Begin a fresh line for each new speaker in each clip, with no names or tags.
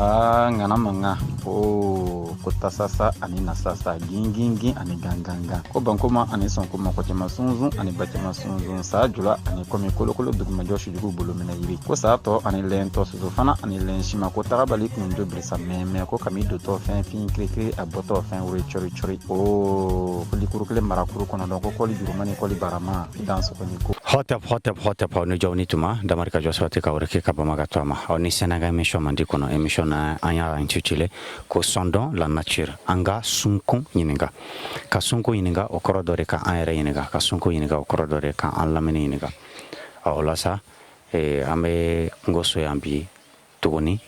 ngana manga ko tasasa ani nasasa gingingi ani ganganga ko bankoma ani sonkoma ko tema sunzu ani batema sunzu sa jula ani komi kolokolo duguma joshi jugu bulumina yiri ko sa to ani lento suzu fana ani lenshima ko tarabali kunjo brisa meme ko kamido to fin krikri aboto fin wuri chori o likuru kle marakuru kono donc ko li jurumani ko li barama dans ko ni ko
hotep no jawni tuma damarka joswate ka wore ke kabama toma oni senaga emission mandi kono emission na anya intitulé ko sondon la nature anga sunkun yininga ka sunkun yininga o korodore ka ayre yininga ka sunkun yininga o korodore ka an lamini yininga awla sa ame ngoso yambi tugoni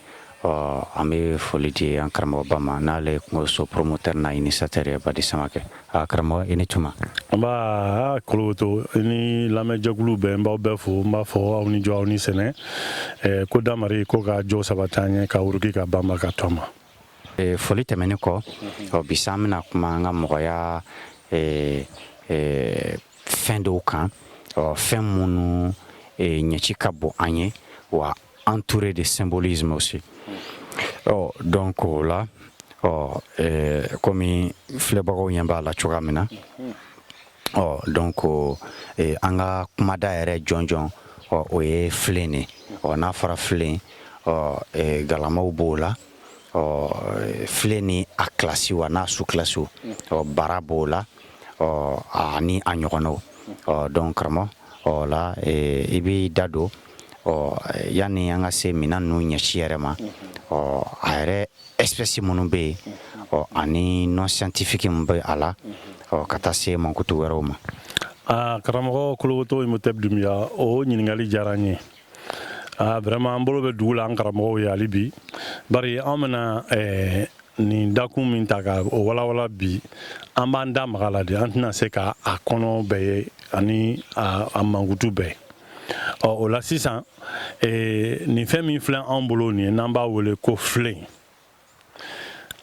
ame folidi an karamo bama nale ngoso promoteur na initiateur ba disamake karamo inituma
ba kloto ni lame jaglu be mba be fo mba fo awni jo awni sene ko damari ko ga jo sabatanye ka uruki ka bamba ka toma
foli temene ko bisamna kuma nga moya fin de aucun fin munu nyachika bo anye wa entouré de symbolisme aussi. Donc là, comme Flebaro Yamba la Churamina, donc anga kumada ere John oye flene, na fara flen, galama bola, flene a classe ou na sous classe barabola, ani anyono, donc vraiment, là, ibi dado. Yani anga se mina no nyachierema are espèce monumbe ani non scientifique mbe ala kata se mon kutu weroma
karamo kloto imoteb dumia o nyingali jaranye vraiment ambolo be dula karamo ya libi bari amana ni dakum mintaga o wala bi ambanda magala de antna se ka akono be ani amangutu be o la 600 ni femi flan en bologne namba wole ko flen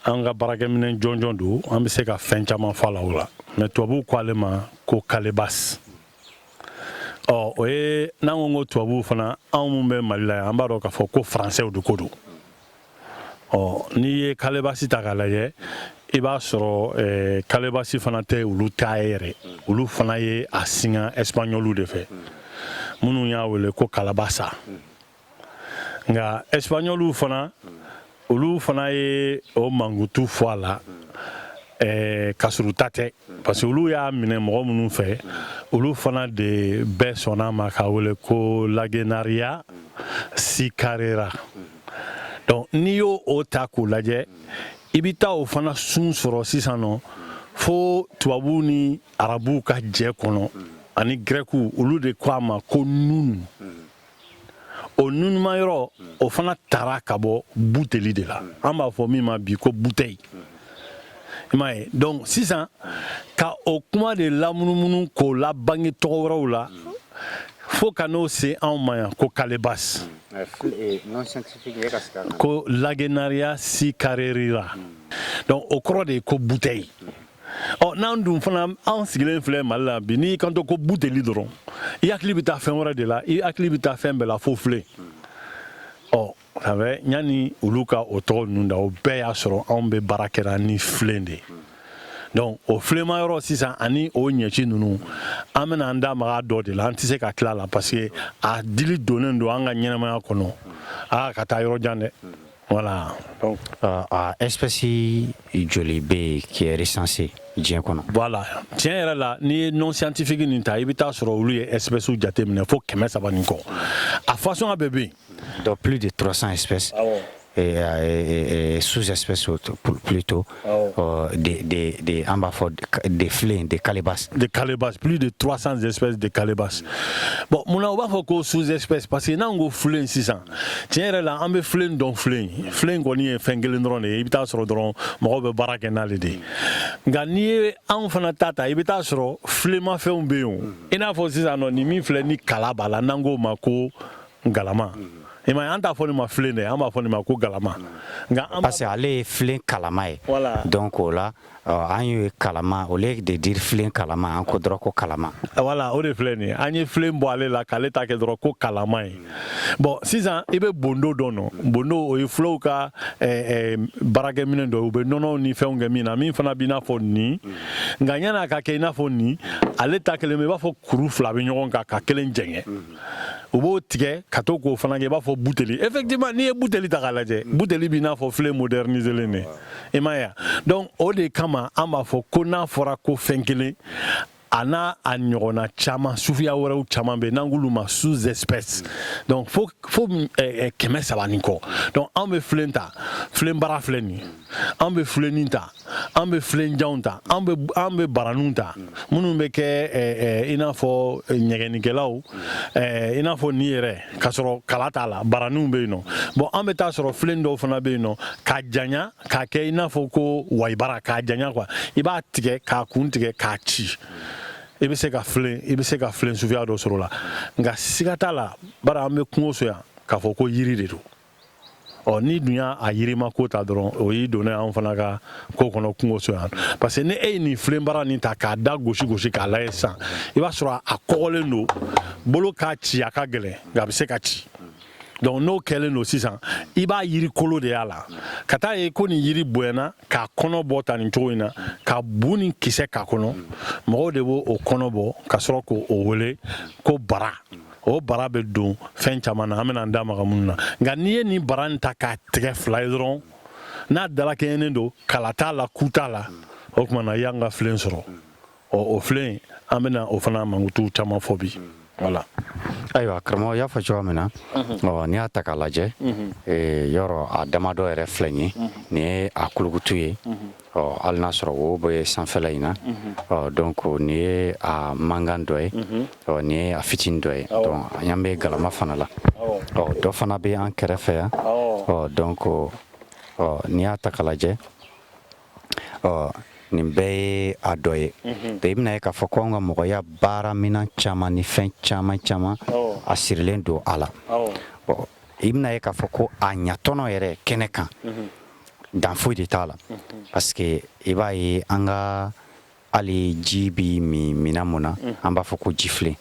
anga barake minen jonjon do ambe se ka fen chama fala wala mais tobu kwalema ko kalebas nango tobu fana amumbe malila amba do ka fo ko français do kodo ni kalebasi takalaye iba soro kalebasi fana te ulu taere ulu fana ye asinga espagnolu de fe munu ya wele ko kalabasa nga espagnolu fana ulu fana ye o mangutu foala kasurutate parce que ulu ya mine mo munu fe ulu fana de besona maka wele ko lagenaria si carrera donc niyo o taku laje ibita o fana sun soro sisano fo tubabu ni arabu ka je kono ani greku ulu de kwama ko nun o nun mayro o fana tara kabo buteli de la amba fo mi ma bi ko bouteille imay donc 600 ka o kuma de lamunumunu ko la bangi togoro la fo kano se en maya ko kalebas
non scientifique
ko lagenaria si carrera donc o kro de ko bouteille nan dum fana an sigilen filɛ Mali la bi ni kanto ko buteli dɔrɔn i hakili bɛ taa fɛn wɛrɛ de la i hakili bɛ taa fɛn bɛɛ la fo filɛ savɛ ɲani olu ka o tɔgɔ ninnu da o bɛɛ y'a sɔrɔ anw bɛ baara kɛra ni filen de donc o filema yɔrɔ sisan ani o ɲɛci ninnu an bɛna an da maga dɔ de la an tɛ se ka tila la parce que a dili donnen don an ka ɲɛnamaya kɔnɔ ka taa yɔrɔ jan dɛ. Voilà. Donc,
espèce joli B qui est recensé.
Voilà. Tiens, là, ni non scientifique ni ta, il y a sur lui espèces ou jate, mais il faut que ça va encore. À façon à bébé.
Donc plus de 300 espèces. Et sous-espèces plutôt des ambaphores, des flins, des calebasses.
Des calebasses, plus de 300 espèces de calebasses. Bon, mon va faire que sous-espèces parce que non, on flin 600. Tiens, là, on met flin donc flin. Flin qu'on y est fengelendron et il sur le drone, mon robe barakenalide. Gagné en fanatata, il est sur flema fait un béon. Et n'a pas 600 non, ni mi flin ni calaba, la nango mako galama. i ma an t'a fɔ nin ma filen dɛ an b'a fɔ nin ma ko galama nka
parce que ale ye filen kalama ye donc o la an ye kalama au lieu de dire filen kalama an ko dɔrɔn ko kalama
voilà o de filɛ nin ye an ye filen bɔ ale la k'ale ta kɛ dɔrɔn ko kalama ye bon sisan i bɛ bondo dɔn no bondo o ye filaw ka baarakɛminɛ dɔ u bɛ nɔnɔw ni fɛnw kɛ min na min fana b'i n'a fɔ nin nka yan'a ka kɛ i n'a fɔ nin ale ta kelen bɛ i b'a fɔ kuru fila bɛ ɲɔgɔn kan ka kelen jɛngɛ u b'o tigɛ ka to k'o fana kɛ i b'a fɔ buteli effectivement n'i ye buteli ta k'a lajɛ buteli b'i n'a fɔ filen modernisé len de i m'a ye donc o de kama an b'a fɔ ko n'a fɔra ko fɛn kelen a n'a a ɲɔgɔnna caman suguya wɛrɛw caman bɛ yen n'an k'olu ma sous espèce donc fo 300 ni kɔ donc an bɛ filen ta filen baara filɛ nin ye an bɛ filenin ta an bɛ filenjanw ta an bɛ baraninw ta minnu bɛ kɛ i n'a fɔ ɲɛgɛnnikɛlaw i n'a fɔ nin yɛrɛ k'a sɔrɔ kala t'a la baraninw bɛ yen nɔ bon an bɛ taa sɔrɔ filen dɔw fana bɛ yen nɔ k'a janya k'a kɛ i n'a fɔ ko wayibara k'a janya quoi i b'a tigɛ k'a kun tigɛ k'a ci i bɛ se ka filen suguya dɔ sɔrɔ o la nka siga t'a la bari an bɛ kungo so yan k'a fɔ ko yiri de don ni dun y'a yirima ko ta dɔrɔn o y'i donnen an fana ka ko kɔnɔ kungo so yan parce que ni e ye nin filen baara nin ta k'a da gosi gosi k'a lajɛ sisan i b'a sɔrɔ a kɔgɔlen don bolo k'a ci a ka gɛlɛn nka a bɛ se ka ci donc n'o kɛlen don sisan i b'a yiri kolo de y'a la ka taa ye ko nin yiri bonyana k'a kɔnɔ bɔ ta nin cogo in na ka bu ni kisɛ k'a kɔnɔ mɔgɔw de b'o kɔnɔ bɔ ka sɔrɔ k'o wele ko bara o bara bɛ don fɛn caman na an bɛna an da maga minnu na nka n'i ye nin bara in ta k'a tigɛ fila ye dɔrɔn n'a dalakɛɲɛnen don kala t'a la ku t'a la o tuma na i y'an ka filen sɔrɔ o filen an bɛna o fana mankutu caman fɔ bi voilà.
ayiwa karamɔgɔ y'a fɔ cogoya min na n'i y'a ta k'a lajɛ yɔrɔ a damadɔ yɛrɛ filɛ nin ye nin ye a kulukutu ye hali n'a sɔrɔ wo bɛ sanfɛla in na donc nin ye a mankan dɔ ye nin ye a fitinin dɔ ye donc an y'an bɛ galama fana la dɔ fana bɛ an kɛrɛfɛ yan donc n'i y'a ta k'a lajɛ nin bɛɛ ye a dɔ ye donc i bɛna ye k'a fɔ ko an ka mɔgɔya baara minɛn caman ni fɛn caman caman a sirilen don a la bon i bɛna ye k'a fɔ ko a ɲatɔnɔ yɛrɛ kɛnɛ kan dan foyi de t'a la parce que i b'a ye an ka hali ji bi min minɛn mun na an b'a fɔ ko jifilen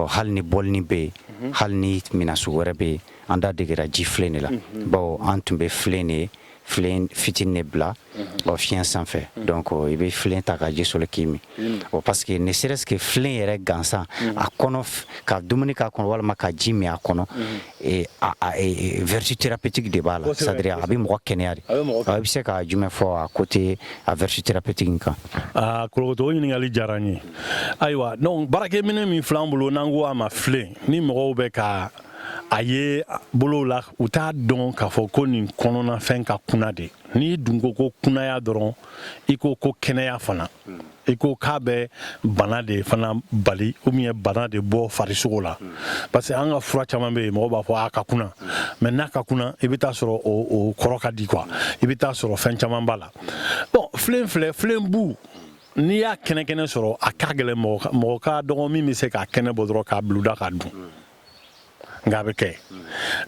hali ni bɔlini bɛ yen hali ni minɛn sugu wɛrɛ bɛ yen an da degera jifilen de la bawo an tun bɛ filen de filen fitinin de bila fiɲɛ sanfɛ donc i bɛ filen ta ka ji soli k'i min parce que ne serait-ce que filen yɛrɛ gansan a kɔnɔ ka dumuni k'a kɔnɔ walima ka ji min a kɔnɔ vertu thérapeutique de b'a la c'est à dire a bɛ mɔgɔ kɛnɛya de i bɛ se ka jumɛn fɔ a côté a vertu thérapeutique in kan
kolokoto o ɲininkali diyara n ye ayiwa donc baarakɛminɛ min filɛ an bolo n'an ko a ma filen ni mɔgɔw bɛ ka a ye bolow la u t'a dɔn k'a fɔ ko nin kɔnɔna fɛn ka kunna de n'i dun ko ko kunnaya dɔrɔn i ko ko kɛnɛya fana i ko k'a bɛ bana de fana bali ou bien bana de bɔ farisogo la parce que an ka fura caman bɛ yen mɔgɔw b'a fɔ a ka kunna mais n'a ka kunna i bɛ taa sɔrɔ o kɔrɔ ka di quoi i bɛ taa sɔrɔ fɛn caman b'a la bon filen filɛ filen bu n'i y'a kɛnɛ kɛnɛ sɔrɔ a ka gɛlɛn mɔgɔ ka dɔgɔ min bɛ se k'a kɛnɛ bɔ dɔrɔn k'a biluda k'a dun nka a bɛ kɛ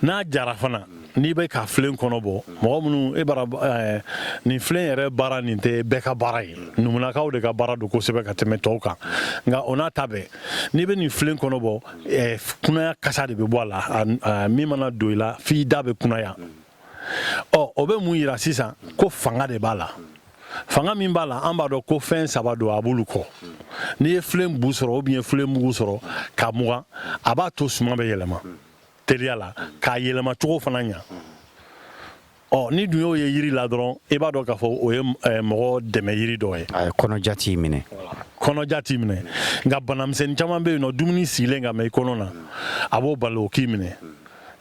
n'a jara fana n'i bɛ ka filen kɔnɔ bɔ mɔgɔ minnu e bara nin filen yɛrɛ baara nin tɛ bɛɛ ka baara ye numunakaw de ka baara don kosɛbɛ ka tɛmɛ tɔw kan nka o n'a ta bɛɛ n'i bɛ nin filen kɔnɔ bɔ kunnaya kasa de bɛ bɔ a la min mana don i la f'i da bɛ kunnaya o bɛ mun yira sisan ko fanga de b'a la fanga min b'a la an b'a dɔn ko fɛn saba don a b'olu kɔ n'i ye filen bu sɔrɔ ou bien filen mugu sɔrɔ ka mugan a b'a to suma bɛ yɛlɛma teliya la k'a yɛlɛma cogo fana ɲa ni dun y'o ye yiri la dɔrɔn i b'a dɔn k'a fɔ o ye mɔgɔ dɛmɛ yiri dɔ ye
a ye kɔnɔja t'i minɛ
kɔnɔja t'i minɛ nka banamisɛnnin caman bɛ yen nɔ dumuni sigilen ka mɛn i kɔnɔ na a b'o bali o k'i minɛ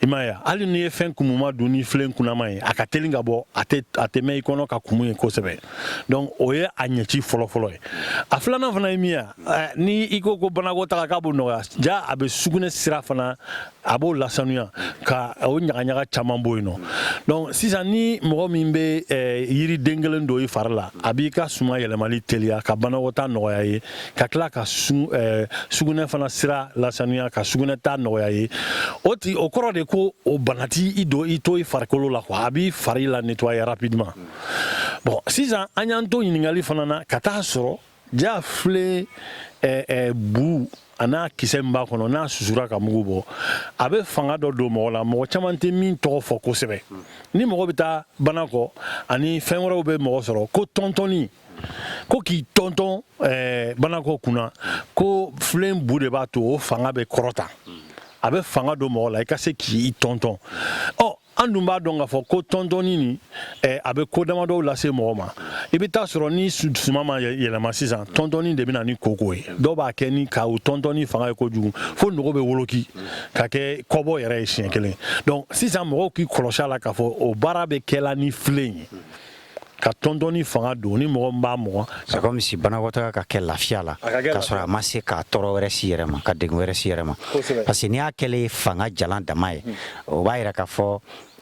i m'a ye hali n'i ye fɛn kumuma dun ni filen kunnama ye a ka teli ka bɔ a tɛ mɛn i kɔnɔ ka kumu ye kosɛbɛ donc o ye a ɲɛci fɔlɔ ye a filanan fana ye min ye ni i ko ko banakɔtaga k'a b'o nɔgɔya ja a bɛ sugunɛ sira fana a b'o lasanuya ka o ɲagaɲaga caman bɔ yen nɔ donc sisan ni mɔgɔ min bɛ yiri den kelen don i fari la a b'i ka suma yɛlɛmali teliya ka banakɔtaa nɔgɔya ye ka tila ka sugunɛ fana sira lasanuya ka sugunɛ taa nɔgɔya ye o kɔrɔ de ko o bana ti i don i to i farikolo la quoi a b'i fari la nettoyer rapidement bon sisan an y'an to ɲininkali fana na ka taa sɔrɔ ja filen bu a n'a kisɛ min b'a kɔnɔ n'a susura ka mugu bɔ a bɛ fanga dɔ don mɔgɔ la mɔgɔ caman tɛ min tɔgɔ fɔ kosɛbɛ ni mɔgɔ bɛ taa bana kɔ ani fɛn wɛrɛw bɛ mɔgɔ sɔrɔ ko tɔntɔnni ko k'i tɔntɔn banakɔ kunna ko filen bu de b'a to o fanga bɛ kɔrɔta a bɛ fanga don mɔgɔ la i ka se k'i tɔntɔn an dun b'a dɔn k'a fɔ ko tɔntɔnni nin a bɛ ko damadɔw lase mɔgɔ ma i bɛ taa sɔrɔ ni suma ma yɛlɛma sisan tɔntɔnni de bɛ na ni koko ye dɔw b'a kɛ ni ka o tɔntɔnni fanga ye kojugu fo nogo bɛ woloki ka kɛ kɔbɔ yɛrɛ ye siɲɛ kelen donc sisan mɔgɔw k'i kɔlɔsi a la k'a fɔ o baara bɛ kɛla ni filen ye ka tɔntɔnni fanga don ni mɔgɔ min b'a mɔgɔ
c'est comme si banakɔtaga ka kɛ lafiya la ka sɔrɔ a ma se ka tɔɔrɔ wɛrɛ si yɛrɛ ma ka degun wɛrɛ si yɛrɛ ma parce que n'i y'a kɛlen fanga jalan dama ye o b'a yira k'a fɔ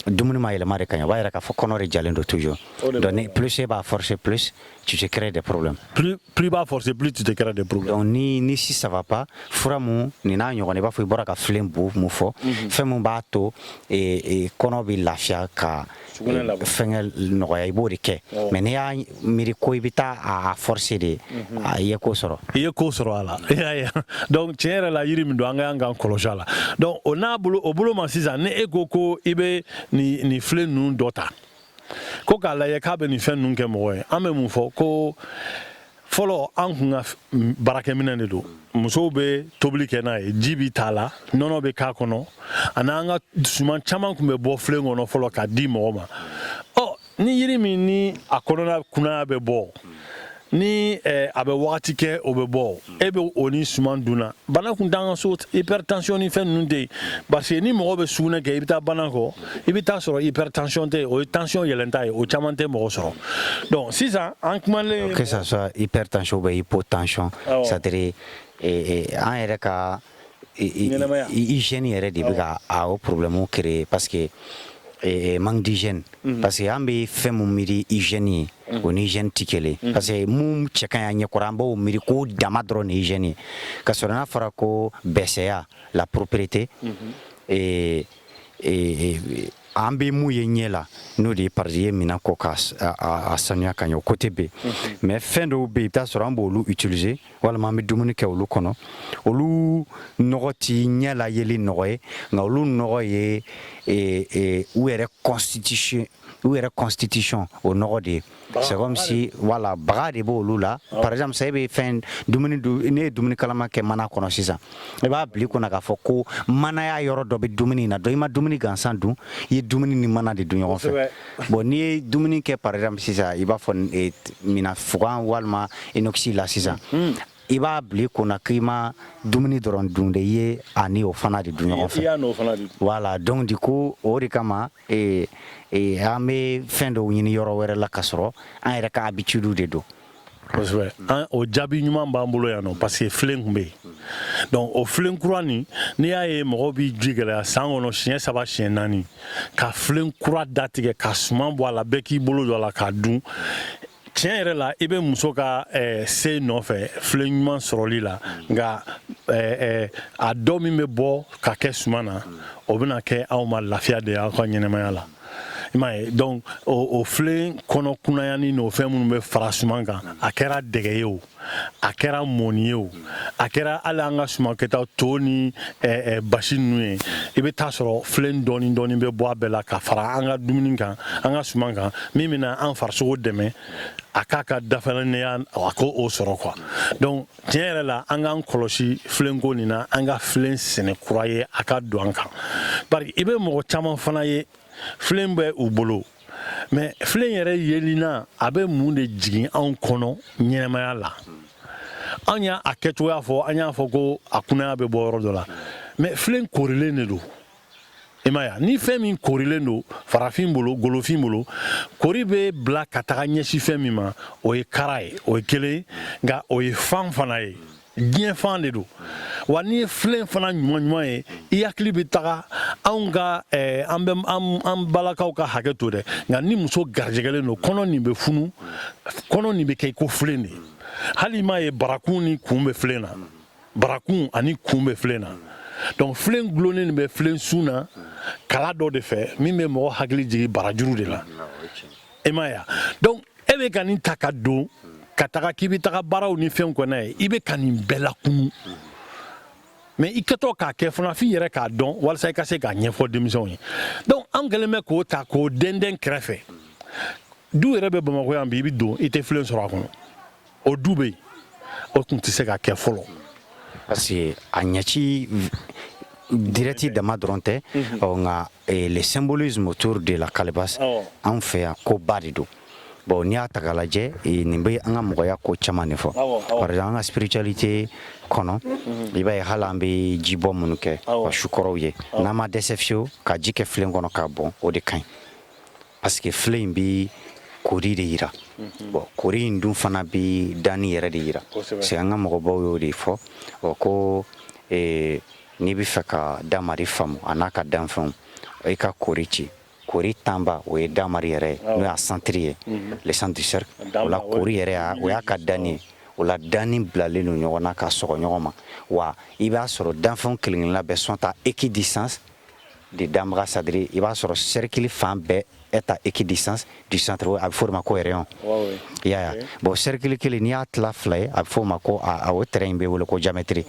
dumuni ma yɛlɛma de ka ɲɛ o b'a yira k'a fɔ kɔnɔ de jalen don toujours donc plus e b'a forcer plus tu te crées des problèmes
plus b'a forcer plus tu te crées des problèmes
donc ni si ça va pas fura mun ni n'a ɲɔgɔn i b'a fɔ i bɔra ka filen bu mun fɔ fɛn mun b'a to kɔnɔ bɛ lafiya ka fɛngɛ nɔgɔya i b'o de kɛ mais n'i y'a miiri ko i bɛ taa a forcer de i ye ko sɔrɔ
i ye ko sɔrɔ a la donc tiɲɛ yɛrɛ la yiri min don an ka yan k'an kɔlɔsi a la donc o bolo ma sisan ni e ko i bɛ nin filen ninnu dɔ ta ko k'a lajɛ k'a bɛ nin fɛn ninnu kɛ mɔgɔ ye an bɛ mun fɔ ko fɔlɔ an kun ka baarakɛminɛ de don musow bɛ tobili kɛ n'a ye ji bɛ t'a la nɔnɔ bɛ k'a kɔnɔ ani an ka suman caman tun bɛ bɔ filen kɔnɔ fɔlɔ k'a di mɔgɔ ma ni yiri min ni a kɔnɔna kunnaya bɛ bɔ ni a bɛ wagati kɛ o bɛ bɔ e bɛ o ni suman dunna bana kun t'an ka so hypertension ni fɛn ninnu tɛ yen parce que ni mɔgɔ bɛ sugunɛ kɛ i bɛ taa bana kɔ i bɛ taa sɔrɔ hypertension tɛ yen o ye tension yɛlɛnta ye o caman tɛ mɔgɔ sɔrɔ donc sisan an kumalen
que ça soit hypertension ou hypotension c'est-à-dire an yɛrɛ ka hygiène yɛrɛ de bɛ ka o problème créer parce que manque d'hygiène parce que an bɛ fɛn mun miiri hygiène ye o ni hygiène tɛ kelen parce que mun cɛ ka ɲi a ɲɛkɔrɔ an b'o miiri ko dama dɔrɔn ni hygiène ye ka sɔrɔ n'a fɔra ko bɛsɛya la propriété an bɛ mun ye ɲɛ la n'o de ye pardi ye minɛn kɔ k'a sanuya ka ɲɛ o côté bɛ mais fɛn dɔw bɛ yen i bɛ taa sɔrɔ an b'olu utiliser walima an bɛ dumuni kɛ olu kɔnɔ olu nɔgɔ ti ɲɛ la yeli nɔgɔ ye nka olu nɔgɔ ye u yɛrɛ constitution o nɔgɔ de ye c'est comme si voilà baga de b'olu la par exemple sa e bɛ fɛn dumuni ne ye dumuni kalama kɛ mana kɔnɔ sisan i b'a bila i kunna k'a fɔ ko manaya yɔrɔ dɔ bɛ dumuni na donc i ma dumuni gansan dun i ye dumuni ni mana de dun ɲɔgɔn fɛ bon n'i ye dumuni kɛ par exemple sisan i b'a fɔ mina fugan walima inoxy la sisan i b'a bila i kunna k'i ma dumuni dɔrɔn dun de i ye a ni o fana de dun ɲɔgɔn fɛ voilà donc du coup o de kama an bɛ fɛn dɔw ɲini yɔrɔ wɛrɛ la ka sɔrɔ an yɛrɛ ka habitude de don
kosɛbɛ o jaabi ɲuman b'an bolo yan nɔ parce que filen tun bɛ yen donc o filen kura nin n'i y'a ye mɔgɔw bɛ ji gɛlɛya san kɔnɔ siɲɛ 3 siɲɛ 4 ka filen kura datigɛ ka suman bɔ a la bɛɛ k'i bolo don a la k'a dun tiɲɛ yɛrɛ la i bɛ muso ka se nɔfɛ filen ɲuman sɔrɔli la nka a dɔ min bɛ bɔ ka kɛ suman na o bɛna kɛ aw ma lafiya de ye aw ka ɲɛnɛmaya la i m'a ye donc o filen kɔnɔ kunnayani n'o fɛn minnu bɛ fara suman kan a kɛra dɛgɛ ye o a kɛra mɔni ye o a kɛra hali an ka sumankɛta to ni basi ninnu ye i bɛ taa sɔrɔ filen dɔɔni dɔɔni bɛ bɔ a bɛɛ la ka fara an ka dumuni kan an ka suman kan min bɛna an farisogo dɛmɛ a k'a ka dafalenya a ko o sɔrɔ quoi donc tiɲɛ yɛrɛ la an k'an kɔlɔsi filenko nin na an ka filen sɛnɛ kura ye a ka don an kan bari i bɛ mɔgɔ caman fana ye filen bɛ u bolo mais filen yɛrɛ yelina a bɛ mun de jigin anw kɔnɔ ɲɛnɛmaya la an y'a kɛcogoya fɔ an y'a fɔ ko a kunnaya bɛ bɔ yɔrɔ dɔ la mais filen korilen de don i m'a ye ni fɛn min korilen don farafin bolo golofin bolo kori bɛ bila ka taga ɲɛsin fɛn min ma o ye kara ye o ye kelen nka o ye fan fana ye diɲɛ fan de don wa n'i ye filen fana ɲuman ye i hakili bɛ taga anw ka an balakaw ka hakɛ to dɛ nka ni muso garijɛgɛlen don kɔnɔ nin bɛ funu kɔnɔ nin bɛ kɛ i ko filen de hali i m'a ye barakun ni kun bɛ filen na barakun ani kun bɛ filen na donc filen gulonnen bɛ filen sun na kala dɔ de fɛ min bɛ mɔgɔ hakili jigin barajuru de la e m'a ye donc e bɛ ka nin ta ka don ka taga k'i bɛ taga baaraw ni fɛnw kɔnɔ ye i bɛ ka nin bɛɛ lakunu mais i kɛtɔ k'a kɛ fana f'i yɛrɛ k'a dɔn walasa i ka se k'a ɲɛfɔ denmisɛnw ye donc an kɛlen bɛ k'o ta k'o dɛndɛn kɛrɛfɛ du yɛrɛ bɛ bamakɔ yan bi i bɛ don i tɛ filen sɔrɔ a kɔnɔ o du bɛ yen o tun tɛ se ka kɛ fɔlɔ
parce que a ɲɛci direct dama dɔrɔn tɛ nka le symbolisme autour de la calebasse anw fɛ yan ko ba de don bon n'i y'a ta k'a lajɛ nin bɛ an ka mɔgɔya ko caman de fɔ par exemple an ka spiritualité kɔnɔ i b'a ye hali an bɛ jibɔ minnu kɛ wa sukɔrɔw ye n'an ma dɛsɛ fiyewu ka ji kɛ filen kɔnɔ k'a bɔn o de ka ɲi parce que filen in bɛ kori de yira bon kori in dun fana bɛ danni yɛrɛ de yira parce que an ka mɔgɔbaw y'o de fɔ ko n'i bɛ fɛ ka damari faamu a n'a ka danfɛnw i ka kori ci kori tanba o ye damari yɛrɛ ye n'o y'a centre ye le centre du cercle o la kori yɛrɛ o y'a ka danni ye o la danni bilalen don ɲɔgɔn na ka sɔgɔ ɲɔgɔn ma wa i b'a sɔrɔ danfɛnw kelen-kelenna bɛɛ sont à équidistance de danbaga c'est-à-dire i b'a sɔrɔ cercle fan bɛɛ est à équidistance du centre a bɛ fɔ o ma ko rayon i y'a ye bon cercle kelen n'i y'a tila fila ye a bɛ fɔ o ma ko o terrain in bɛ wele ko diamètre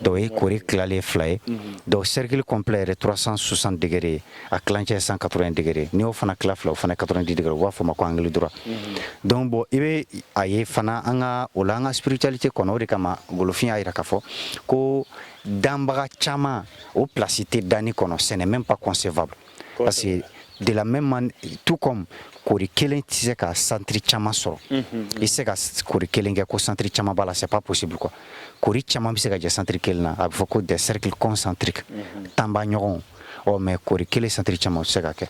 donc o ye kori tilalen fila ye donc cercle complet yɛrɛ 360 degré ye a tilancɛ 180 degré n'i y'o fana tila fila o fana 90 degré u b'a fɔ o ma ko angle droit donc bon i bɛ a ye fana an ka o la an ka spiritualité kɔnɔ o de kama golofin y'a jira k'a fɔ ko danbaga caman o place tɛ danni kɔnɔ ce n'est même pas concevable parce que de la même manière tout comme kori kelen tɛ se ka centre caman sɔrɔ i se ka kori kelen kɛ ko centre caman b'a la c'est pas possible quoi kori caman bɛ se ka jɛ centre kelen na a bɛ fɔ ko des cercles concentriques tanba ɲɔgɔn mais kori kelen centre caman o tɛ se ka kɛ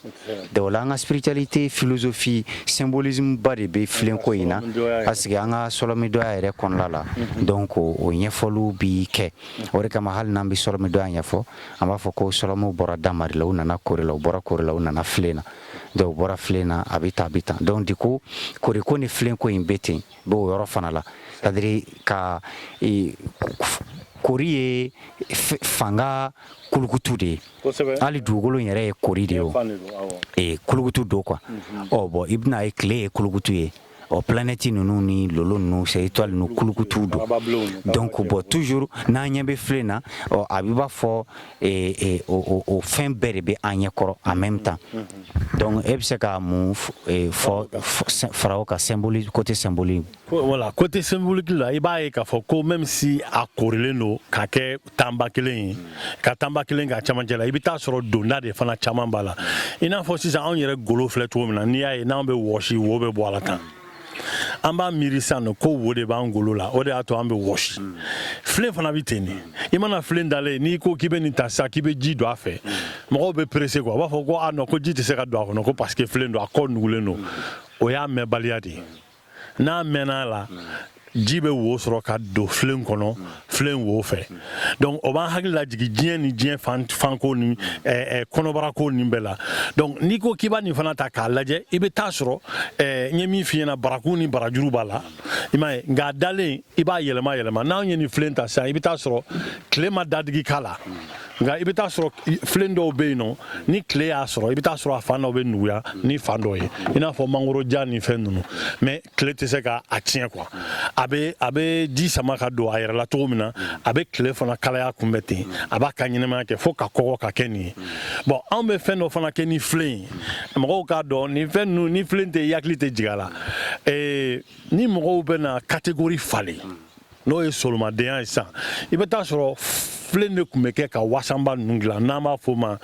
donc o la an ka spiritualité philosophie symbolisme ba de bɛ filen ko in na parce que an ka sɔlɔmidoya yɛrɛ kɔnɔna la donc o ɲɛfɔliw bi kɛ o de kama hali n'an bɛ sɔlɔmidoya ɲɛfɔ an b'a fɔ ko sɔlɔmiw bɔra damari la u nana kori la u bɔra kori la u nana filen na donc u bɔra filen na a bɛ tan donc du coup koriko ni filen ko in bɛ ten bɛ o yɔrɔ fana la c'est à dire ka kori ye fanga kulukutu de ye hali dugukolo in yɛrɛ ye kori de ye kulukutu don quoi bon i bɛna ye tile ye kulukutu ye planète ninnu ni lolo ninnu c'est étoile ninnu kulukutu don donc bon toujours n'an ɲɛ bɛ filen na a bɛ b'a fɔ o fɛn bɛɛ de bɛ an ɲɛ kɔrɔ en même temps donc e bɛ se ka mun fɔ fara o kan symbolique côté symbolique
voilà côté symbolique la i b'a ye k'a fɔ ko même si a korilen don ka kɛ tanba kelen ye ka tanba kelen k'a camancɛ la i bɛ taa sɔrɔ donda de fana caman b'a la i n'a fɔ sisan anw yɛrɛ golo filɛ cogo min na n'i y'a ye n'an bɛ wɔsi wo bɛ bɔ a la tan an b'a miiri sisan nɔ ko wo de b'an golo la o de y'a to an bɛ wɔsi filen fana bɛ ten de i mana filen dalen n'i ko k'i bɛ nin ta sisan k'i bɛ ji don a fɛ mɔgɔw bɛ pressé quoi u b'a fɔ ko non ko ji tɛ se ka don a kɔnɔ ko parce que filen don a kɔ nugulen don o y'a mɛnbaliya de ye n'a mɛnna a la ji bɛ wo sɔrɔ ka don filen kɔnɔ filen wo fɛ donc o b'an hakili lajigin diɲɛ ni diɲɛ fanko ni kɔnɔbarako nin bɛɛ la donc n'i ko k'i b'a nin fana ta k'a lajɛ i bɛ taa sɔrɔ n ye min f'i ɲɛna barakun ni barajuru b'a la i m'a ye nka a dalen i b'a yɛlɛma yɛlɛma n'anw ye nin filen ta sisan i bɛ taa sɔrɔ tile ma dadigi k'a la nka i bɛ taa sɔrɔ filen dɔw bɛ yen nɔ ni tile y'a sɔrɔ i bɛ taa sɔrɔ a fan dɔw bɛ nuguya ni fan dɔ ye i n'a fɔ mangoroja ni fɛn ninnu mais tile tɛ se ka a tiɲɛ quoi a bɛ ji sama ka don a yɛrɛ la cogo min na a bɛ tile fana kalaya kunbɛn ten a b'a ka ɲɛnamaya kɛ fo ka kɔgɔ ka kɛ nin ye bon anw bɛ fɛn dɔ fana kɛ ni filen ye mɔgɔw k'a dɔn nin fɛn ninnu ni filen tɛ i hakili tɛ jigin a la ni mɔgɔw bɛ na catégorie falen n'o ye solomadenya ye sisan i bɛ taa sɔrɔ filen de kun bɛ kɛ ka wasamba ninnu dilan n'an b'a fɔ o ma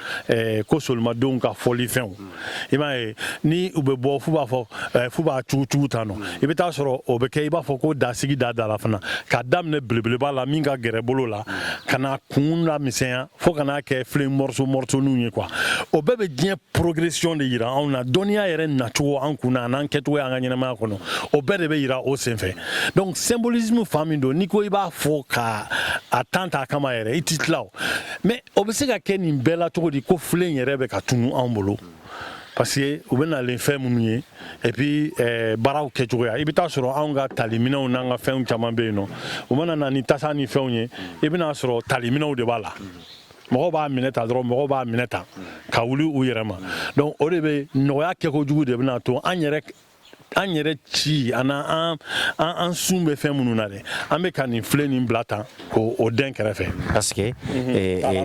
ko solimadenw ka fɔlifɛnw i b'a ye ni u bɛ bɔ f'u b'a fɔ f'u b'a cugu tan nɔ i bɛ taa sɔrɔ o bɛ kɛ i b'a fɔ ko dasigi da la fana ka daminɛ belebeleba la min ka gɛrɛ bolo la ka na kun la misɛnya fo ka n'a kɛ filen mɔriso ye quoi o bɛɛ bɛ diɲɛ progression de yira anw na dɔnniya yɛrɛ nacogo an kun na a n'an kɛcogo y'an ka ɲɛnamaya kɔnɔ o bɛɛ de bɛ yira o senfɛ donc symbolisme fan min don n'i ko i b'a fɔ ka a tan ta kama yɛrɛ i ti tila o mais o bɛ se ka kɛ nin bɛɛ la cogo di ko filen yɛrɛ bɛ ka tunu anw bolo parce que u bɛ nalen fɛn minnu ye et puis baaraw kɛcogoya i bɛ taa sɔrɔ anw ka taliminɛnw n'an ka fɛnw caman bɛ yen nɔ u mana na ni tasa ni fɛnw ye i bɛna sɔrɔ taliminɛnw de b'a la mɔgɔw b'a minɛ ta dɔrɔn mɔgɔw b'a minɛ ta ka wuli u yɛrɛ ma donc o de bɛ nɔgɔya kɛkojugu de bɛna to an yɛrɛ ci an sun bɛ fɛn minnu na dɛ an bɛ ka nin filen nin bila tan k'o den kɛrɛfɛ
parce que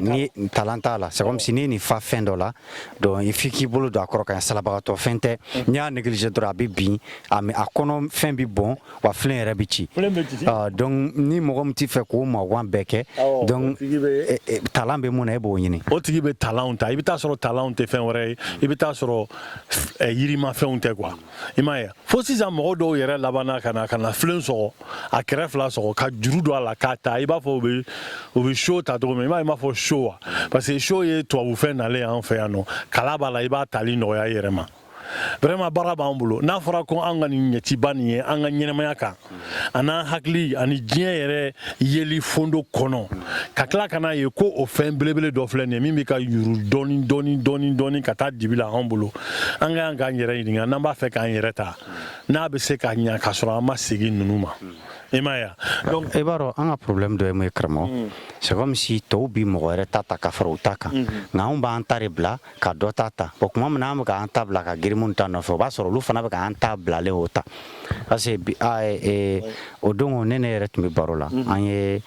ni talan t'a la c'est comme si ni fa fɛn dɔ la donc il faut k'i bolo don a kɔrɔ ka ɲɛ salabagatɔ fɛn tɛ n'i y'a négligé dɔrɔn a bɛ bin a kɔnɔ fɛn bɛ bɔn wa filen yɛrɛ bɛ ci donc ni mɔgɔ min t'i fɛ k'o magan bɛɛ kɛ donc talan bɛ mun na e b'o ɲini
o tigi bɛ talanw ta i bɛ taa sɔrɔ talanw tɛ fɛn wɛrɛ ye i bɛ taa sɔrɔ yirimafɛnw tɛ quoi i m'a ye fo sisan mɔgɔ dɔw yɛrɛ labanna ka na filen sɔgɔ a kɛrɛ fila sɔgɔ ka juru don a la k'a ta i b'a fɔ u bɛ show ta cogo min i m'a fɔ show wa parce que show ye tubabufɛn nalen an fɛ yan nɔ kala b'a la i b'a tali nɔgɔya i yɛrɛ ma vraiment baara b'an bolo n'a fɔra ko an ka nin ɲɛciba nin ye an ka ɲɛnamaya kan a n'an hakili ani diɲɛ yɛrɛ yeli fondo kɔnɔ ka tila ka n'a ye ko o fɛn belebele dɔ filɛ nin ye min bɛ ka yuru dɔɔni ka taa dibi la an bolo an ka y'an k'an yɛrɛ ɲininka n'an b'a fɛ k'an yɛrɛ ta n'a bɛ se ka ɲa ka sɔrɔ an ma segin ninnu ma i m'a ye
donc i b'a dɔn an ka problème dɔ ye mun ye karamɔgɔ c'est comme si tɔw bi mɔgɔ wɛrɛ ta ka fara u ta kan nka anw b'an ta de bila ka dɔ ta bon tuma min na an bɛ k'an ta bila ka girin minnu ta nɔfɛ o b'a sɔrɔ olu fana bɛ k'an ta bilalen o ta parce que o don ne yɛrɛ tun bɛ baro la an ye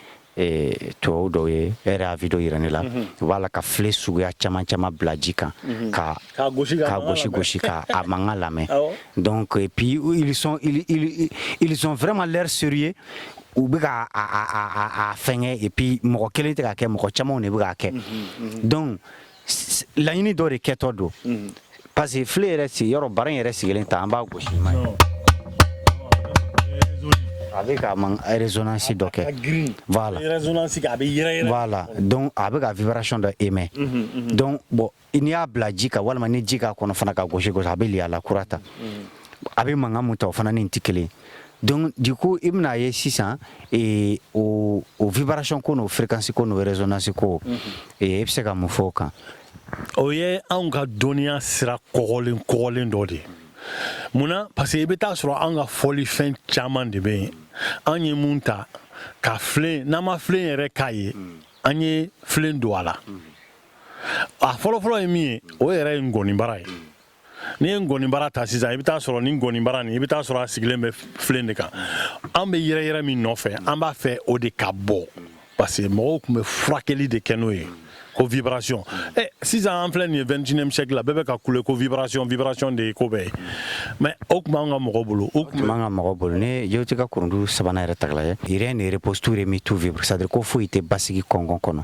tubabu dɔw ye e yɛrɛ y'a video yira ne la u b'a la ka filen suguya caman bila ji kan ka gosi ka mankan lamɛn donc et puis ils ont vraiment l'air sérieux u bɛ ka a fɛngɛ et puis mɔgɔ kelen tɛ ka kɛ mɔgɔ camanw de bɛ k'a kɛ donc laɲini dɔ de kɛtɔ don parce que filen yɛrɛ sigi yɔrɔ bara in yɛrɛ sigilen ta an b'a gosi ma ye a bɛ ka résonance dɔ kɛ voilà donc a bɛ ka vibration dɔ émet donc bon n'i y'a bila ji kan walima ni ji k'a kɔnɔ fana ka gosi a bɛ li a la kura ta a bɛ mankan mun ta o fana ni tɛ kelen donc du coup i bɛna ye sisan o vibration ko n'o fréquence ko n'o résonance ko i bɛ se ka mun fɔ o kan
o ye anw ka dɔnniya sira kɔgɔlen dɔ de ye munna parce que i bɛ taa sɔrɔ an ka fɔlifɛn caman de bɛ yen an ye mun ta ka filen n'an ma filen yɛrɛ k'a ye an ye filen don a la a fɔlɔfɔlɔ ye min ye o yɛrɛ ye ngɔnibara ye n'i ye ngɔnibara ta sisan i bɛ taa sɔrɔ ni ngɔnibara nin i bɛ taa sɔrɔ a sigilen bɛ filen de kan an bɛ yɛrɛ min nɔfɛ an b'a fɛ o de ka bɔ parce que mɔgɔw tun bɛ furakɛli de kɛ n'o ye ko vibration sisan an filɛ nin ye 21e siècle la bɛɛ bɛ ka kule ko vibration de ye ko bɛɛ ye mais o tun b'an ka mɔgɔw bolo o tun b'an ka mɔgɔw bolo
ni jɛwti ka kurundu sabanan yɛrɛ ta la ye rien ne repose tout remis tout vibre c'est à dire ko foyi tɛ basigi kɔngɔn kɔnɔ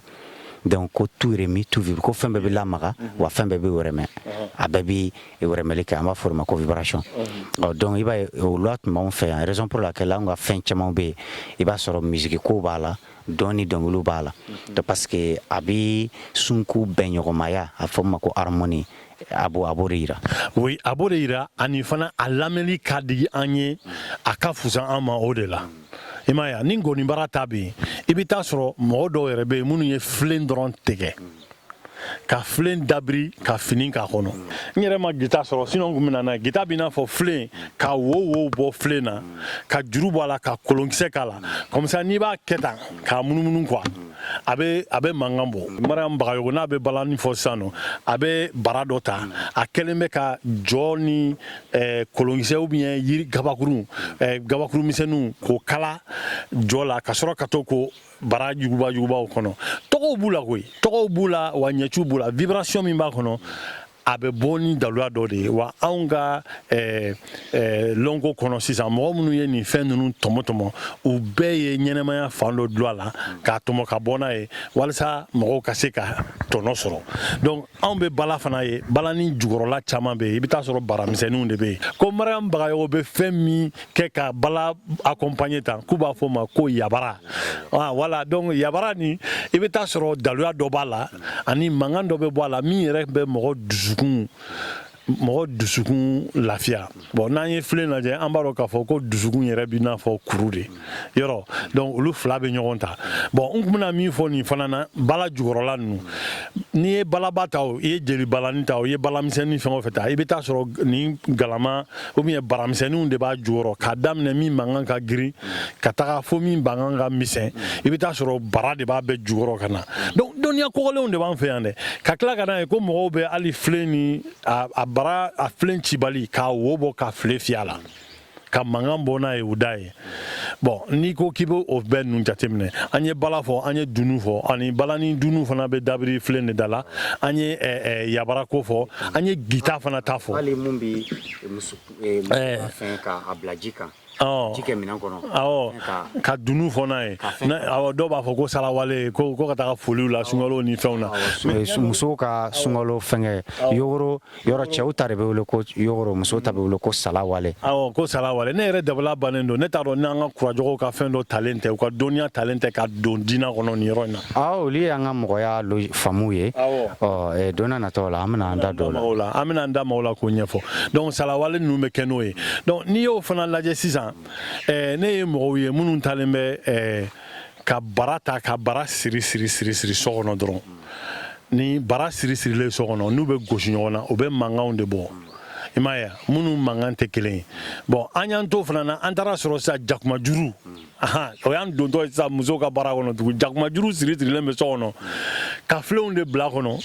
donc ko tout remis tout vibre ko fɛn bɛɛ bɛ lamaga wa fɛn bɛɛ bɛ wɛrɛmɛ a bɛɛ bɛ wɛrɛmɛli kɛ an b'a fɔ o ma ko vibration donc i b'a ye o la tun b'anw fɛ yan raison pour laquelle an ka fɛn caman bɛ yen i b'a sɔrɔ musique ko b'a la dɔnni dɔnkiliw b'a la parce que a bɛ sunku bɛnɲɔgɔnmaya a fɔ o ma ko harmonie a b'o de yira
oui a b'o de yira ani fana a lamɛnni ka di an ye a ka fusa an ma o de la i m'a ye ni ngɔnibara ta bɛ yen i bɛ taa sɔrɔ mɔgɔ dɔw yɛrɛ bɛ yen minnu ye filen dɔrɔn tigɛ ka filen dabiri ka fini k'a kɔnɔ n yɛrɛ ma gita sɔrɔ sinon kun bɛ na n'a ye gita b'i n'a fɔ filen ka wo bɔ filen na ka juru bɔ a la ka kolonkisɛ k'a la comme ça n'i b'a kɛ tan k'a munumunu quoi a bɛ mankan bɔ Mariam Bagayogo n'a bɛ balani fɔ sisan nɔ a bɛ bara dɔ ta a kɛlen bɛ ka jɔ ni kolonkisɛ ou bien yiri gabakuru misɛnninw k'o kala jɔ la ka sɔrɔ ka to ko bara jugubaw kɔnɔ tɔgɔw b'u la koyi tɔgɔw b'u la wa ɲɛciw b'u la vibration min b'a kɔnɔ a bɛ bɔ ni daluya dɔ de ye wa anw ka lɔnko kɔnɔ sisan mɔgɔ minnu ye nin fɛn ninnu tɔmɔtɔmɔ u bɛɛ ye ɲɛnɛmaya fan dɔ dulon a la k'a tɔmɔ ka bɔ n'a ye walasa mɔgɔw ka se ka tɔnɔ sɔrɔ donc anw bɛ bala fana ye bala ni jukɔrɔla caman bɛ yen i bɛ taa sɔrɔ baramisɛnninw de bɛ yen ko Mariam Bagayogo bɛ fɛn min kɛ ka bala accompagner tan k'u b'a fɔ o ma ko yabara voilà donc yabara ni i bɛ taa sɔrɔ daluya dɔ b'a la ani mankan dɔ bɛ bɔ a la min yɛrɛ bɛ mɔgɔ dusukun lafiya bon n'an ye filen lajɛ an b'a dɔn k'a fɔ ko dusukun yɛrɛ b'i n'a fɔ kuru de yɔrɔ donc olu fila bɛ ɲɔgɔn ta bon n tun bɛna min fɔ nin fana na bala jukɔrɔla ninnu n'i ye balaba ta o i ye jeli balani ta o i ye balamisɛnnin fɛn o fɛn ta i bɛ taa sɔrɔ nin galama ou bien baramisɛnninw de b'a jukɔrɔ k'a daminɛ min mankan ka girin ka taga fo min mankan ka misɛn i bɛ taa sɔrɔ bara de b'a bɛɛ jukɔrɔ ka na donc dɔnniya kɔgɔlenw de b'an fɛ yan dɛ ka tila ka n'a ye ko mɔgɔw bɛ hali filen ni a bara a filen cibali k'a wo bɔ ka file fiyɛ a la ka mankan bɔ n'a ye u da ye bon n'i ko k'i bɛ o bɛɛ ninnu jateminɛ an ye bala fɔ an ye dunu fɔ ani bala ni dunu fana bɛ dabiri filen de da la an ye yabara ko fɔ an ye gita fana ta fɔ
hali mun bɛ muso fɛn k'a bila ji kan jikɛ minɛn kɔnɔ
ka dunu fɔ n'a ye dɔw b'a fɔ ko salawale ko ka taga foliw la sunkalo ni fɛnw na
musow ka sunkalo fɛngɛ yogoro yɔrɔ cɛw ta de bɛ wele ko yogoro musow ta bɛ wele ko salawale
ko salawale ne yɛrɛ dabala bannen don ne t'a dɔn n'an ka kurajɔgɔw ka fɛn dɔ talen tɛ u ka dɔnniya talen tɛ ka don diinɛ kɔnɔ nin yɔrɔ in na
olu y'an ka mɔgɔya faamu ye don n'a nataw la an bɛna an da don o la
an bɛna an da maaw la k'o ɲɛfɔ donc salawale ninnu bɛ kɛ n'o ye donc n'i y'o fana lajɛ sisan ne ye mɔgɔw ye minnu talen bɛ ka bara ta ka bara siri so kɔnɔ dɔrɔn ni bara sirilen so kɔnɔ n'u bɛ gosi ɲɔgɔn na u bɛ mankanw de bɔ i m'a ye minnu mankan tɛ kelen ye bon an y'an to fana na an taara sɔrɔ sisan jakumajuru o y'an dontɔ sisan musow ka bara kɔnɔ tugun jakumajuru sirilen bɛ so kɔnɔ ka filenw de bila kɔnɔ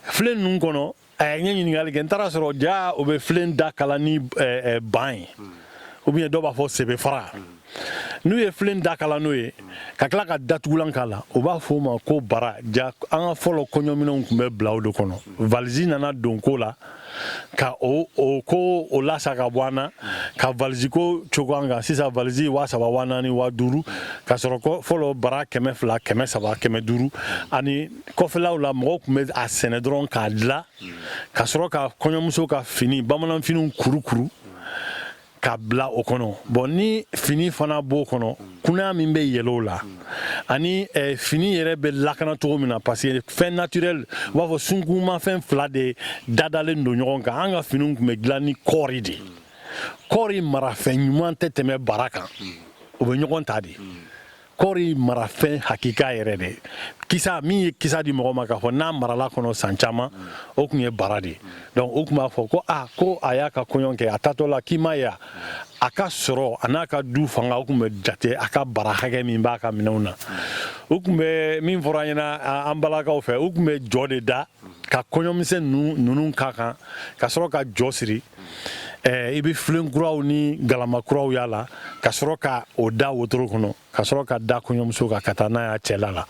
filen ninnu kɔnɔ n ye ɲininkali kɛ n taara sɔrɔ ja o bɛ filen da kala ni ban ye ou bien dɔw b'a fɔ sɛbɛfara n'u ye filen da kala n'o ye ka tila ka datugulan k'a la u b'a fɔ o ma ko bara ja an ka fɔlɔ kɔɲɔminɛnw tun bɛ bila o de kɔnɔ valise nana don ko la ka o ko o lasa ka bɔ an na ka valise ko cogo an kan sisan valise 3000 4000 5000 ka sɔrɔ ko fɔlɔ bara 200 300 500 ani kɔfɛlaw la mɔgɔw tun bɛ a sɛnɛ dɔrɔn k'a dilan ka sɔrɔ ka kɔɲɔmuso ka fini bamananfiniw kurukuru ka bila o kɔnɔ bon ni fini fana b'o kɔnɔ kunaya min bɛ yɛlɛ o la ani fini yɛrɛ bɛ lakana cogo min na parce que fɛn naturel u b'a fɔ sunkumafɛn fila de dadalen don ɲɔgɔn kan an ka finiw tun bɛ dilan ni kɔɔri de kɔɔri marafɛn ɲuman tɛ tɛmɛ bara kan o bɛ ɲɔgɔn ta de kɔɔri marafɛn hakika yɛrɛ de kisa min ye kisa di mɔgɔ ma k'a fɔ n'a marala kɔnɔ san caman o tun ye bara de donc o tun b'a fɔ ko ko a y'a ka kɔɲɔ kɛ a tatɔ la k'i ma ye a ka sɔrɔ a n'a ka du fanga o tun bɛ jate a ka bara hakɛ min b'a ka minɛnw na o tun bɛ min fɔra an ɲɛna an balakaw fɛ o tun bɛ jɔ de da ka kɔɲɔmisɛn ninnu k'a kan ka sɔrɔ ka jɔ siri i bɛ filen kuraw ni galama kuraw y'a la ka sɔrɔ ka o da wotoro kɔnɔ ka sɔrɔ ka da kɔɲɔmuso kan ka taa n'a y'a cɛla la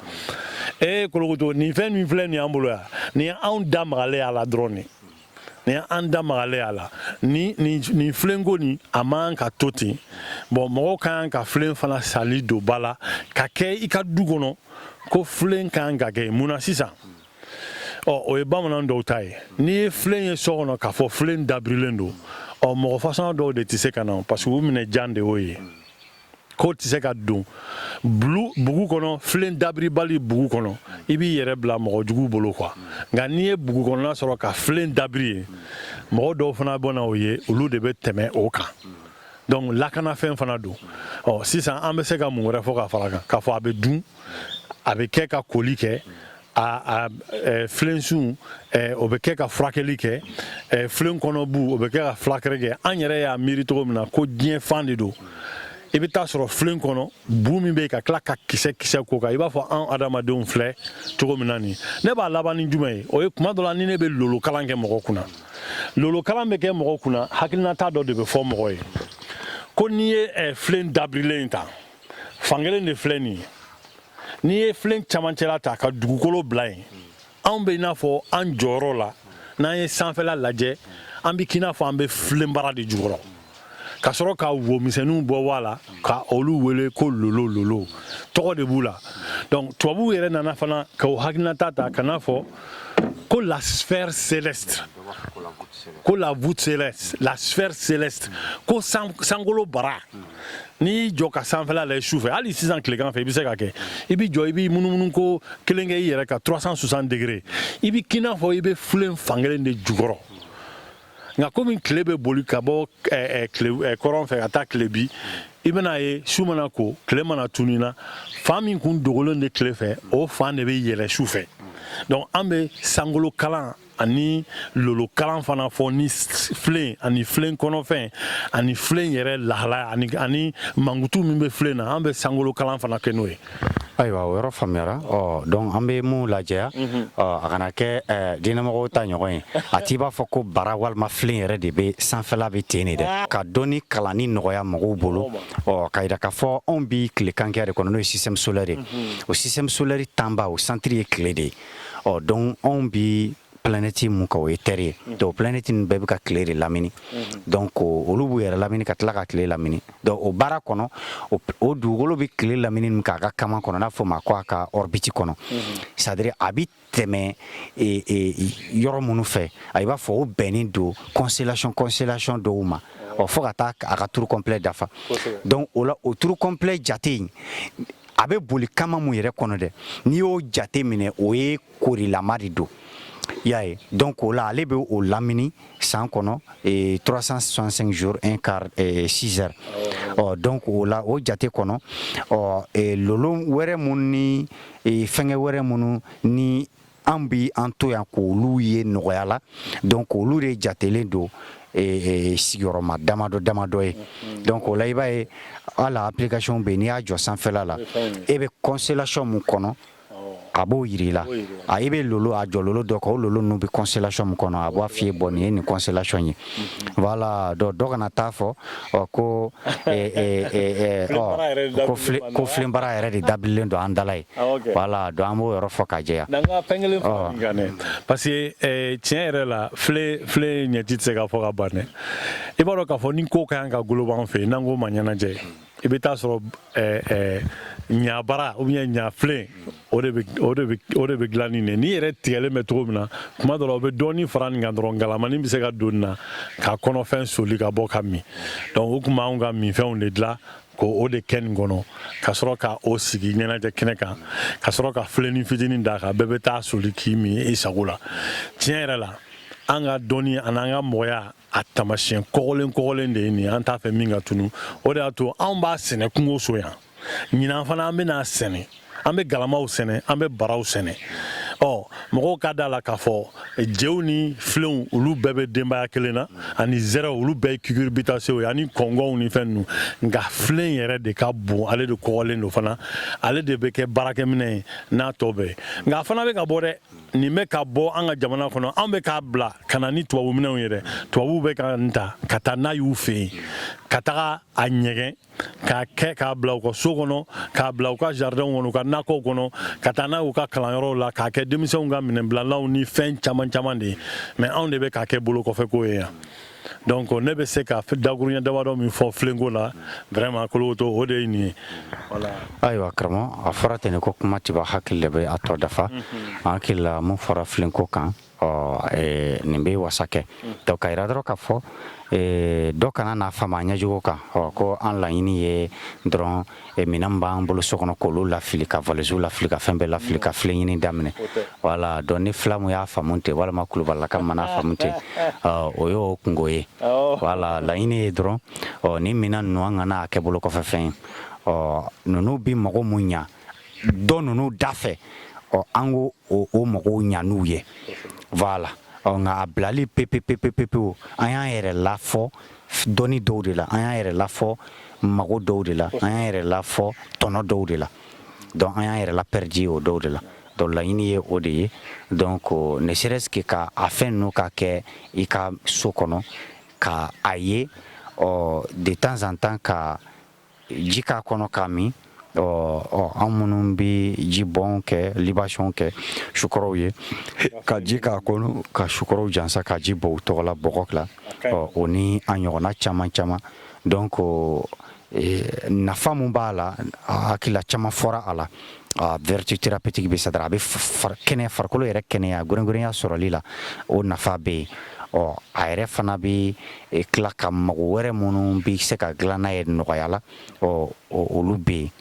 kolokoto nin fɛn min filɛ nin y'an bolo yan nin ye anw da magalen y'a la dɔrɔn de nin ye an da magalen y'a la nin filenko nin a man ka to ten bon mɔgɔw ka kan ka filen fana sali don ba la ka kɛ i ka du kɔnɔ ko filen ka kan ka kɛ mun na sisan o ye bamanan dɔw ta ye n'i ye filen ye so kɔnɔ k'a fɔ filen dabirilen don mɔgɔ fasɔn dɔw de tɛ se ka na parce que u minɛ jan de y'o ye k'o tɛ se ka don bugu kɔnɔ filen dabiribali bugu kɔnɔ i b'i yɛrɛ bila mɔgɔ jugu bolo quoi nka n'i ye bugu kɔnɔna sɔrɔ ka filen dabiri ye mɔgɔ dɔw fana bɔ na o ye olu de bɛ tɛmɛ o kan donc lakanafɛn fana don sisan an bɛ se ka mun wɛrɛ fɔ ka fara kan k'a fɔ a bɛ dun a bɛ kɛ ka koli kɛ filensun o bɛ kɛ ka furakɛli kɛ filen kɔnɔ bu o bɛ kɛ ka fulakɛrɛ kɛ an yɛrɛ y'a miiri cogo min na ko diɲɛ fan de don i bɛ taa sɔrɔ filen kɔnɔ bu min bɛ yen ka tila ka kisɛ ko kan i b'a fɔ an adamadenw filɛ cogo min na nin ne b'a laban ni jumɛn ye o ye kuma dɔ la ni ne bɛ lolo kalan kɛ mɔgɔ kunna lolo kalan bɛ kɛ mɔgɔ kunna hakilinata dɔ de bɛ fɔ mɔgɔ ye ko n'i ye filen dabirilen ta fankelen de filɛ nin ye n'i ye filen camancɛla ta ka dugukolo bila yen anw bɛ i n'a fɔ an jɔyɔrɔ la n'an ye sanfɛla lajɛ an bɛ k'i n'a fɔ an bɛ filenbara de jukɔrɔ ka sɔrɔ ka womisɛnninw bɔ bɔ a la ka olu wele ko lolo tɔgɔ de b'u la donc tubabuw yɛrɛ nana fana ka o hakilinata ta ka n'a fɔ ko la sphère céleste ko la voûte céleste la sphère céleste ko sankolo bara n'i jɔ ka sanfɛla lajɛ sufɛ hali sisan tilegan fɛ i bɛ se ka kɛ i bɛ jɔ i bɛ munumunu ko kelen kɛ i yɛrɛ ka 360 degré i bɛ k'i n'a fɔ i bɛ filen fankelen de jukɔrɔ nka komi tile bɛ boli ka bɔ kɔrɔn fɛ ka taa tile bi i bɛna ye su mana ko tile mana tunun na fan min kun dogolen de tile fɛ o fan de bɛ yɛlɛ su fɛ donc an bɛ sankolo kalan ani lolo kalan fana fɔ ni filen ani filen kɔnɔfɛn ani filen yɛrɛ lahalaya ani mankutu min bɛ filen na an bɛ sankolo kalan fana kɛ n'o ye.
ayiwa o yɔrɔ faamuyara donc an bɛ mun lajɛya a kana kɛ diinɛmɔgɔw ta ɲɔgɔn ye a t'i b'a fɔ ko bara walima filen yɛrɛ de bɛ sanfɛla bɛ ten de dɛ ka dɔnni kalanni nɔgɔya mɔgɔw bolo ka yira k'a fɔ anw bi tilekan kɛ de kɔnɔ n'o ye système solaire ye o système solaire tanba o centre ye tile de ye donc anw bi planète mun ka o ye terre ye donc planète ninnu bɛɛ bɛ ka tile de lamini donc olu b'u yɛrɛ lamini ka tila ka tile lamini donc o baara kɔnɔ o dugukolo bɛ tile lamini min k'a ka kama kɔnɔ n'a fɔ ma ko a ka orbite kɔnɔ c'est à dire a bɛ tɛmɛ yɔrɔ minnu fɛ a b'a fɔ o bɛnnen don constellation dɔw ma fo ka taa a ka tour complet dafa donc o la o tour complet jate in a bɛ boli kama mun yɛrɛ kɔnɔ dɛ n'i y'o jate minɛ o ye korilama de don y'a ye donc o la ale bɛ o lamini san kɔnɔ 365 jours 1 quart 6 heures donc o la o jate kɔnɔ lolo wɛrɛ mun ni fɛngɛ wɛrɛ minnu ni an bi an to yan k'olu ye nɔgɔya la donc olu de jatelen don sigiyɔrɔma damadɔ ye donc o la i b'a ye ala application bɛ n'i y'a jɔ sanfɛla la e bɛ constellation mun kɔnɔ a b'o yiri la i bɛ lolo a jɔ lolo dɔ kan o lolo ninnu bɛ constellation min kɔnɔ a b'a f'i ye nin ye nin constellation ye voilà dɔ kana taa fɔ ko ko filenbara yɛrɛ de dabililen don an dala ye voilà donc an b'o yɔrɔ fɔ ka jɛya
parce que tiɲɛ yɛrɛ la filen ɲɛci tɛ se ka fɔ ka ban dɛ i b'a dɔn k'a fɔ ni ko ka kan ka golo b'an fɛ yen n'an ko ma ɲɛnajɛ i bɛ taa sɔrɔ ɲabara ou bien ɲafilen o de bɛ dilan nin ye n'i yɛrɛ tigɛlen bɛ cogo min na tuma dɔ la o bɛ dɔɔnin fara nin kan dɔrɔn galamanin bɛ se ka don nin na k'a kɔnɔfɛn soli ka bɔ ka min donc o tun b'anw ka minfɛnw de dilan k'o de kɛ nin kɔnɔ ka sɔrɔ ka o sigi ɲɛnajɛ kɛnɛ kan ka sɔrɔ ka filenin fitinin d'a kan bɛɛ bɛ taa soli k'i min i sago la tiɲɛ yɛrɛ la an ka dɔnni ani an ka mɔgɔya a tamasiyɛn kɔgɔlen de ye nin an t'a fɛ min ka tunu o de y'a to anw b'a sɛnɛ kungo so yan ɲinan fana an bɛna sɛnɛ an bɛ galamaw sɛnɛ an bɛ baraw sɛnɛ mɔgɔw ka da la k'a fɔ jɛw ni filenw olu bɛɛ bɛ denbaya kelen na ani zɛrɛw olu bɛɛ ye cucurbitaceaw ye ani kɔngɔw ni fɛn ninnu nka filen yɛrɛ de ka bon ale de kɔgɔlen don fana ale de bɛ kɛ baarakɛminɛ ye n'a tɔ bɛɛ nka a fana bɛ ka bɔ dɛ nin bɛ ka bɔ an ka jamana kɔnɔ anw bɛ k'a bila ka na ni tubabu minɛnw ye dɛ tubabuw bɛ ka nin ta ka taa n'a y'u fɛ yen ka taga a ɲɛgɛn k'a bila u ka so kɔnɔ k'a bila u ka jardin kɔnɔ u ka nakɔw kɔnɔ ka taa n'a y'u ka kalanyɔrɔw la k'a kɛ denmisɛnw ka minɛnbilalaw ni fɛn caman de ye mais anw de bɛ k'a kɛ bolo kɔfɛ ko ye yan donc ne bɛ se ka dakuruɲɛ damadɔ min fɔ filenko la vraiment kologoto o de ye nin ye voilà.
ayiwa karamɔgɔ a fɔra ten ko kuma tɛ ban hakili de bɛ a tɔ dafa an hakili la mun fɔra filenko kan nin bɛ wasa kɛ donc ka yira dɔrɔn k'a fɔ dɔ kana n'a faamu a ɲɛjugu kan ko an laɲini ye dɔrɔn minɛn min b'an bolo so kɔnɔ k'olu lafili ka valisiw lafili ka fɛn bɛɛ lafili ka filen ɲini daminɛ voilà donc ni fila mun y'a faamu ten walima kulubalilaka mana faamu ten o y'o kungo ye voilà laɲini ye dɔrɔn ni minɛn ninnu an kana a kɛ bolo kɔfɛ fɛn ye ninnu bi mago mun ɲa dɔ ninnu da fɛ an k'o magow ɲa n'u ye voilà nka a bilali pepepepepepewu an y'an yɛrɛ lafɔ dɔnni dɔw de la an y'an yɛrɛ lafɔ mago dɔw de la an y'an yɛrɛ lafɔ tɔnɔ dɔw de la donc an y'an yɛrɛ laperdi o dɔw de la donc laɲini ye o de ye donc ne serait-ce que ka a fɛn ninnu ka kɛ i ka so kɔnɔ ka a ye de temps en temps ka ji k'a kɔnɔ k'a min an minnu bɛ ji bɔn kɛ libation kɛ sukɔrɔw ye ka ji k'a kɔnɔ ka sukɔrɔw jansa ka ji bɔ u tɔgɔ la bɔgɔ la o ni an ɲɔgɔnna caman caman donc nafa mun b'a la hakilila caman fɔra a la vertu thérapeutique bɛ sadara a bɛ kɛnɛya farikolo yɛrɛ kɛnɛya gɔrɔngɔrɔnya sɔrɔli la o nafa bɛ yen a yɛrɛ fana bɛ tila ka mago wɛrɛ minnu bɛ se ka dilan n'a ye nɔgɔya la olu bɛ yen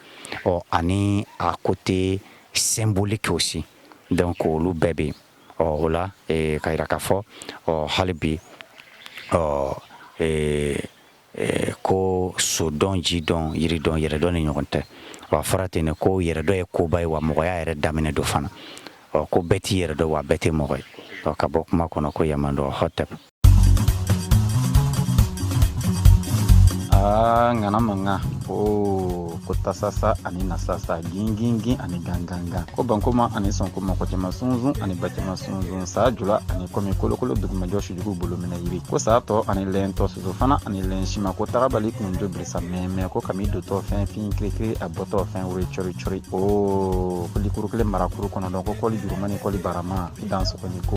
ani a côté symbolique aussi donc olu bɛɛ bɛ yen o la ka yira k'a fɔ hali bi ko so dɔn ji dɔn yiri dɔn yɛrɛ dɔn ni ɲɔgɔn tɛ wa fɔra ten ko yɛrɛ dɔn ye koba ye wa mɔgɔya yɛrɛ daminɛ do fana ko bɛɛ t'i yɛrɛ dɔn wa bɛɛ tɛ mɔgɔ ye ka bɔ kuma kɔnɔ ko Yamandɔ Hotep.
Ngana manga ko tasasa ani nasasa gingingin ani ganganga ko bankoma ani sonkoma ko tema sunzun ani batema sunzun sa jula ani komi kolokolo duguma joshi jugu bolo mina yiri ko sa to ani lento suzu fana ani len shima ko tarabali kun do brisa meme ko kami do to fin krekre aboto fin wuri chori chori ko likuru kle marakuru kono donc ko li jurumani ko li barama dans ko ni ko